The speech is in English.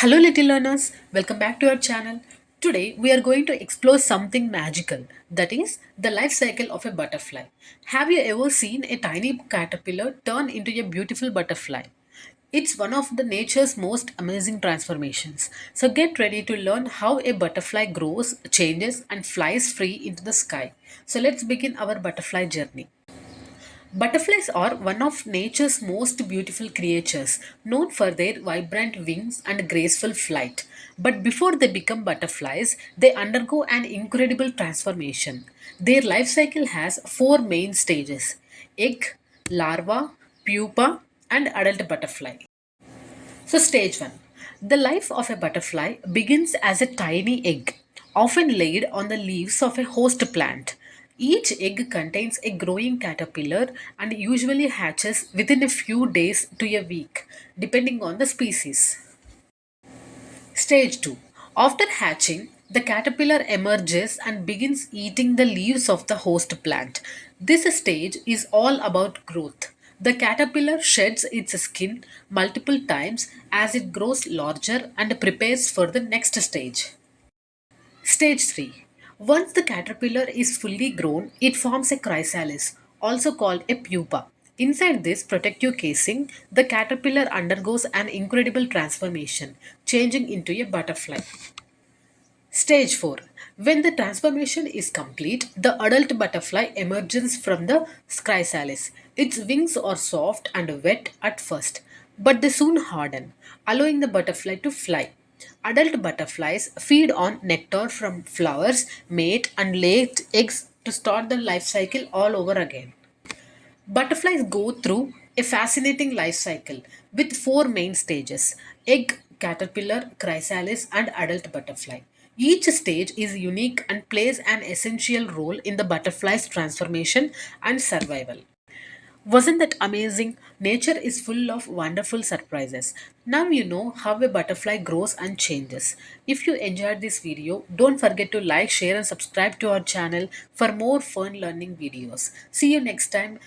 Hello, little learners. Welcome back to our channel. Today, we are going to explore something magical that is, the life cycle of a butterfly. Have you ever seen a tiny caterpillar turn into a beautiful butterfly? It's one of the nature's most amazing transformations. So, get ready to learn how a butterfly grows, changes, and flies free into the sky. So, let's begin our butterfly journey. Butterflies are one of nature's most beautiful creatures, known for their vibrant wings and graceful flight. But before they become butterflies, they undergo an incredible transformation. Their life cycle has four main stages: egg, larva, pupa, and adult butterfly. So, stage 1. The life of a butterfly begins as a tiny egg, often laid on the leaves of a host plant. Each egg contains a growing caterpillar and usually hatches within a few days to a week, depending on the species. Stage 2. After hatching, the caterpillar emerges and begins eating the leaves of the host plant. This stage is all about growth. The caterpillar sheds its skin multiple times as it grows larger and prepares for the next stage. Stage 3. Once the caterpillar is fully grown, it forms a chrysalis, also called a pupa. Inside this protective casing, the caterpillar undergoes an incredible transformation, changing into a butterfly. Stage 4. When the transformation is complete, the adult butterfly emerges from the chrysalis. Its wings are soft and wet at first, but they soon harden, allowing the butterfly to fly. Adult butterflies feed on nectar from flowers, mate, and lay eggs to start the life cycle all over again. Butterflies go through a fascinating life cycle with four main stages: egg, caterpillar, chrysalis, and adult butterfly. Each stage is unique and plays an essential role in the butterfly's transformation and survival. Wasn't that amazing? Nature is full of wonderful surprises. Now you know how a butterfly grows and changes. If you enjoyed this video, don't forget to like, share, and subscribe to our channel for more fun learning videos. See you next time.